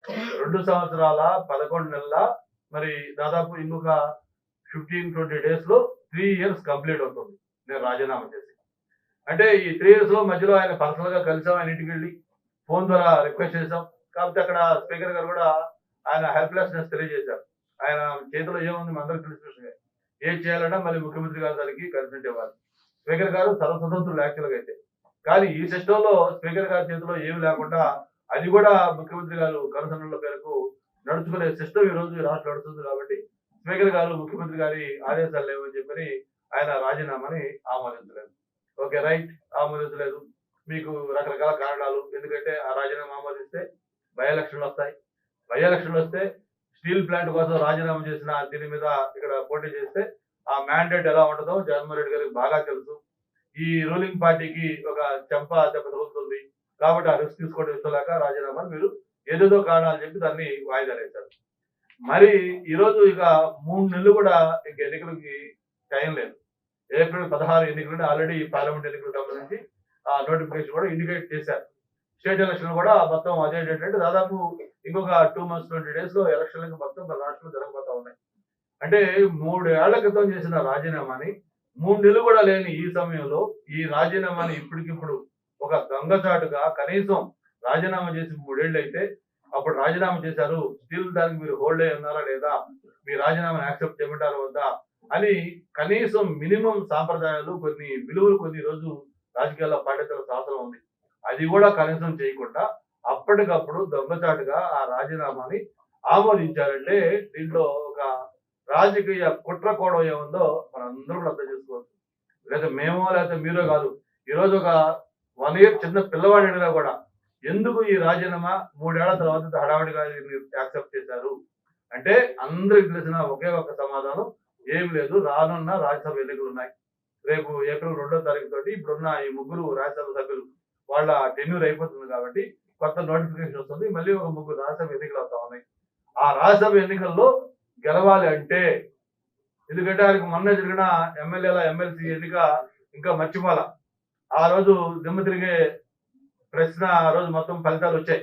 2 సంవత్సరాల 11 నెలల మరి దాదాపు ఇంకొక 15-20 డేస్‌లో 3 ఇయర్స్ కంప్లీట్ అవుతుంది. నేను రాజీనామా చేసి. అంటే ఈ 3 ఇయర్స్‌లో మధ్యలో ఆయన పర్సనల్‌గా కలిసాం. ఆయన ఇంటికెళ్ళి ఫోను ద్వారా రిక్వెస్ట్ చేసాం. కాకపోతే అక్కడ స్పీకర్ గారు కూడా ఆయన హెల్ప్‌లెస్‌నెస్ తెలియజేశారు. ఆయన చేతిలో ఏముంది మనందరికీ తెలిసిన విషయమే. ఏది చేయాలన్నా మళ్ళీ ముఖ్యమంత్రి గారి దగ్గరికి కన్సల్ట్ ఇవ్వాలి. స్పీకర్ గారు సర్వస్వతంత్రులు యాక్చువల్‌గా అయితే. కానీ ఈ సిస్టమ్‌లో స్పీకర్ గారి చేతిలో ఏమి లేకుండా అది కూడా ముఖ్యమంత్రి గారు కనుసన్నల మేరకు నడుచుకునే సిస్టమ్ ఈరోజు ఈ రాష్ట్రంలో నడుస్తుంది కాబట్టి స్పీకర్ గారు ముఖ్యమంత్రి గారి ఆదేశాలు లేవని చెప్పని ఆయన రాజీనామాని ఆమోదించలేదు. ఓకే. రైట్. ఆమోదించలేదు. మీకు రకరకాల కారణాలు. ఎందుకంటే ఆ రాజీనామా ఆమోదిస్తే బై ఎలక్షన్‌లొస్తాయి. బై ఎలక్షన్‌లొస్తే స్టీల్ ప్లాంట్ కోసం రాజీనామా చేసిన దీని మీద ఇక్కడ పోటీ చేస్తే ఆ మ్యాండేట్ ఎలా ఉంటదో జగన్మోహన్ రెడ్డి గారికి బాగా తెలుసు. ఈ రూలింగ్ పార్టీకి ఒక దెబ్బ తగులుతుంది. కాబట్టి ఆ రిస్క్ తీసుకోవడం ఇష్టం లేక రాజీనామాని మీరు ఏదేదో కారణాలు చెప్పి దాన్ని వాయిదా వేశారు. మరి ఈరోజు ఇక 3 నెలలు కూడా ఇంక ఎన్నికలకి టైం లేదు. ఏప్రిల్ 16 ఎన్నికలు ఆల్రెడీ పార్లమెంట్ ఎన్నికలకు సంబంధించి నోటిఫికేషన్ కూడా ఇండికేట్ చేశారు. స్టేట్ ఎలక్షన్ కూడా మొత్తం అదే డేట్ అంటే దాదాపు ఇంకొక 2 మంత్స్ 20 డేస్‌లో ఎలక్షన్‌లకి మొత్తం మన రాష్ట్రంలో జరగబోతా ఉన్నాయి. అంటే 3 ఏళ్ల క్రితం చేసిన రాజీనామాని 3 నెలలు కూడా లేని ఈ సమయంలో ఈ రాజీనామాని ఇప్పటికిప్పుడు ఒక దొంగచాటుగా కనీసం రాజీనామా చేసి 3 ఏళ్లయితే అప్పుడు రాజీనామా చేశారు. స్టిల్ దానికి మీరు హోల్డ్ అయ్యి ఉన్నారా లేదా? మీ రాజీనామాని యాక్సెప్ట్ చేయమంటారా వద్దా? అని కనీసం మినిమమ్ సాంప్రదాయాలు కొన్ని విలువలు కొన్ని రోజు రాజకీయాల్లో పాటించాల్సిన అవసరం ఉంది. అది కూడా కనీసం చేయకుండా అప్పటికప్పుడు దొంగచాటుగా ఆ రాజీనామాని ఆమోదించారంటే దీంట్లో ఒక రాజకీయ కుట్ర కోణం ఏముందో మనందరం కూడా అర్థం చేసుకోవచ్చు. లేదా మేమో లేకపోతే మీరో కాదు. ఈరోజు ఒక 1 ఇయర్ చిన్న పిల్లవాడిని అడిగినా కూడా ఎందుకు ఈ రాజీనామా 3 ఏళ్ల తర్వాత ఇంత హడావిడిగా మీరు యాక్సెప్ట్ చేశారు? అంటే అందరికి తెలిసిన ఒకే ఒక్క సమాధానం ఏమి లేదు. రానున్న రాజ్యసభ ఎన్నికలున్నాయి. రేపు ఏప్రిల్ 2వ తారీఖు తోటి ఇప్పుడున్న ఈ ముగ్గురు రాజ్యసభ సభ్యులు వాళ్ళ టెన్యూర్ అయిపోతుంది కాబట్టి కొత్త నోటిఫికేషన్ వస్తుంది. మళ్ళీ ఒక ముగ్గురు రాజ్యసభ ఎన్నికలు అవుతా ఉన్నాయి. ఆ రాజ్యసభ ఎన్నికల్లో గెలవాలి అంటే ఎందుకంటే ఆయనకు మొన్న జరిగిన ఎమ్మెల్యేల ఎమ్మెల్సీ ఎన్నిక ఇంకా మర్చిపోలా. ఆ రోజు దిమ్మ తిరిగే ప్రశ్న ఆ రోజు మొత్తం ఫలితాలు వచ్చాయి.